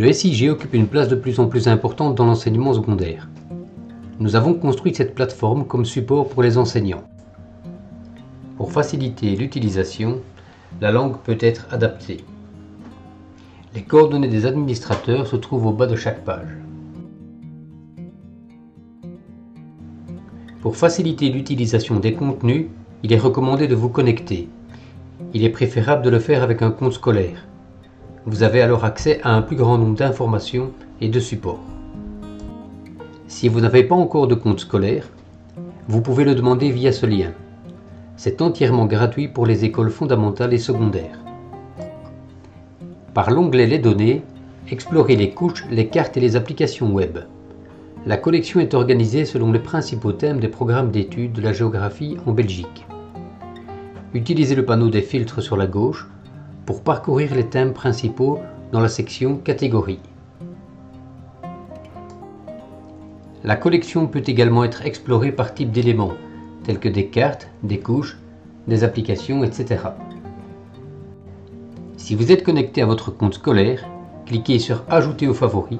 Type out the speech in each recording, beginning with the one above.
Le SIG occupe une place de plus en plus importante dans l'enseignement secondaire. Nous avons construit cette plateforme comme support pour les enseignants. Pour faciliter l'utilisation, la langue peut être adaptée. Les coordonnées des administrateurs se trouvent au bas de chaque page. Pour faciliter l'utilisation des contenus, il est recommandé de vous connecter. Il est préférable de le faire avec un compte scolaire. Vous avez alors accès à un plus grand nombre d'informations et de supports. Si vous n'avez pas encore de compte scolaire, vous pouvez le demander via ce lien. C'est entièrement gratuit pour les écoles fondamentales et secondaires. Par l'onglet Les données, explorez les couches, les cartes et les applications web. La collection est organisée selon les principaux thèmes des programmes d'études de la géographie en Belgique. Utilisez le panneau des filtres sur la gauche pour parcourir les thèmes principaux dans la section Catégories. La collection peut également être explorée par type d'éléments, tels que des cartes, des couches, des applications, etc. Si vous êtes connecté à votre compte scolaire, cliquez sur Ajouter aux favoris.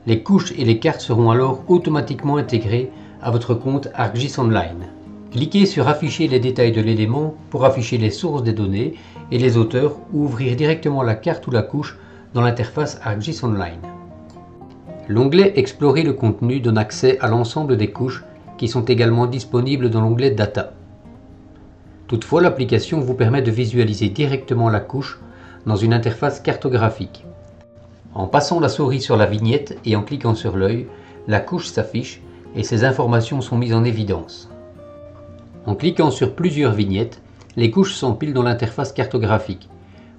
Les couches et les cartes seront alors automatiquement intégrées à votre compte ArcGIS Online. Cliquez sur Afficher les détails de l'élément pour afficher les sources des données et les auteurs ou ouvrir directement la carte ou la couche dans l'interface ArcGIS Online. L'onglet Explorer le contenu donne accès à l'ensemble des couches qui sont également disponibles dans l'onglet Data. Toutefois, l'application vous permet de visualiser directement la couche dans une interface cartographique. En passant la souris sur la vignette et en cliquant sur l'œil, la couche s'affiche et ces informations sont mises en évidence. En cliquant sur plusieurs vignettes, les couches s'empilent dans l'interface cartographique.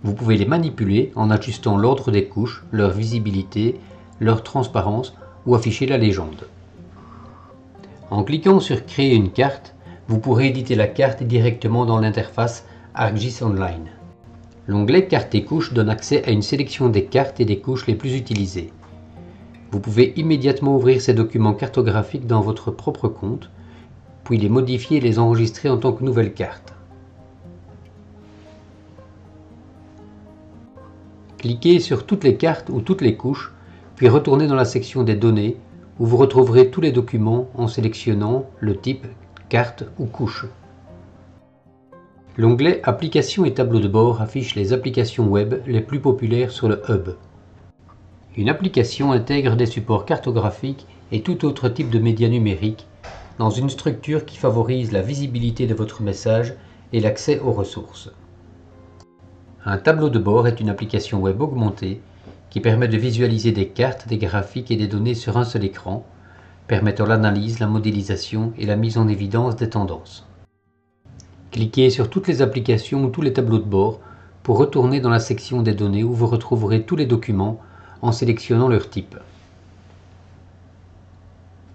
Vous pouvez les manipuler en ajustant l'ordre des couches, leur visibilité, leur transparence ou afficher la légende. En cliquant sur Créer une carte, vous pourrez éditer la carte directement dans l'interface ArcGIS Online. L'onglet Cartes et couches donne accès à une sélection des cartes et des couches les plus utilisées. Vous pouvez immédiatement ouvrir ces documents cartographiques dans votre propre compte, puis les modifier et les enregistrer en tant que nouvelle carte. Cliquez sur toutes les cartes ou toutes les couches, puis retournez dans la section des données où vous retrouverez tous les documents en sélectionnant le type carte ou couche. L'onglet Applications et tableaux de bord affiche les applications web les plus populaires sur le hub. Une application intègre des supports cartographiques et tout autre type de médias numériques dans une structure qui favorise la visibilité de votre message et l'accès aux ressources. Un tableau de bord est une application web augmentée qui permet de visualiser des cartes, des graphiques et des données sur un seul écran, permettant l'analyse, la modélisation et la mise en évidence des tendances. Cliquez sur toutes les applications ou tous les tableaux de bord pour retourner dans la section des données où vous retrouverez tous les documents en sélectionnant leur type.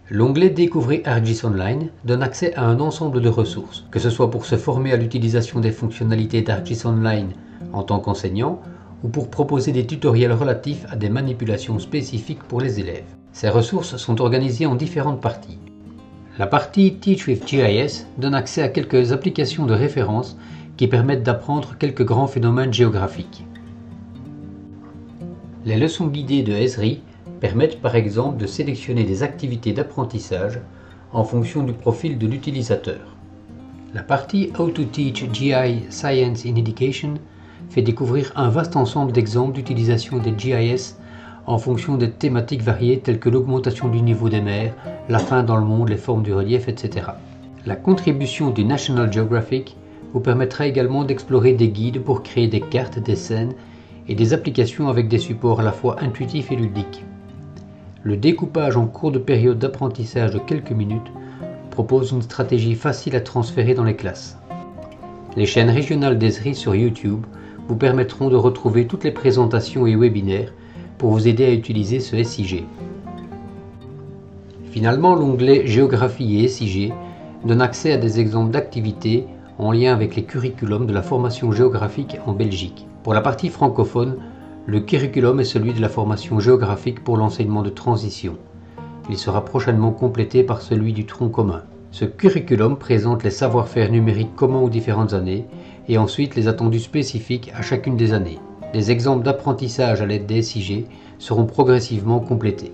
L'onglet Découvrez ArcGIS Online donne accès à un ensemble de ressources, que ce soit pour se former à l'utilisation des fonctionnalités d'ArcGIS Online en tant qu'enseignant ou pour proposer des tutoriels relatifs à des manipulations spécifiques pour les élèves. Ces ressources sont organisées en différentes parties. La partie Teach with GIS donne accès à quelques applications de référence qui permettent d'apprendre quelques grands phénomènes géographiques. Les leçons guidées de Esri permettent par exemple de sélectionner des activités d'apprentissage en fonction du profil de l'utilisateur. La partie How to Teach GI Science in Education fait découvrir un vaste ensemble d'exemples d'utilisation des GIS en fonction des thématiques variées telles que l'augmentation du niveau des mers, la faim dans le monde, les formes du relief, etc. La contribution du National Geographic vous permettra également d'explorer des guides pour créer des cartes, des scènes et des applications avec des supports à la fois intuitifs et ludiques. Le découpage en cours de période d'apprentissage de quelques minutes propose une stratégie facile à transférer dans les classes. Les chaînes régionales d'Esri sur YouTube vous permettront de retrouver toutes les présentations et webinaires pour vous aider à utiliser ce SIG. Finalement, l'onglet Géographie et SIG donne accès à des exemples d'activités en lien avec les curriculums de la formation géographique en Belgique. Pour la partie francophone, le curriculum est celui de la formation géographique pour l'enseignement de transition. Il sera prochainement complété par celui du tronc commun. Ce curriculum présente les savoir-faire numériques communs aux différentes années et ensuite les attendus spécifiques à chacune des années. des exemples d'apprentissage à l'aide des SIG seront progressivement complétés.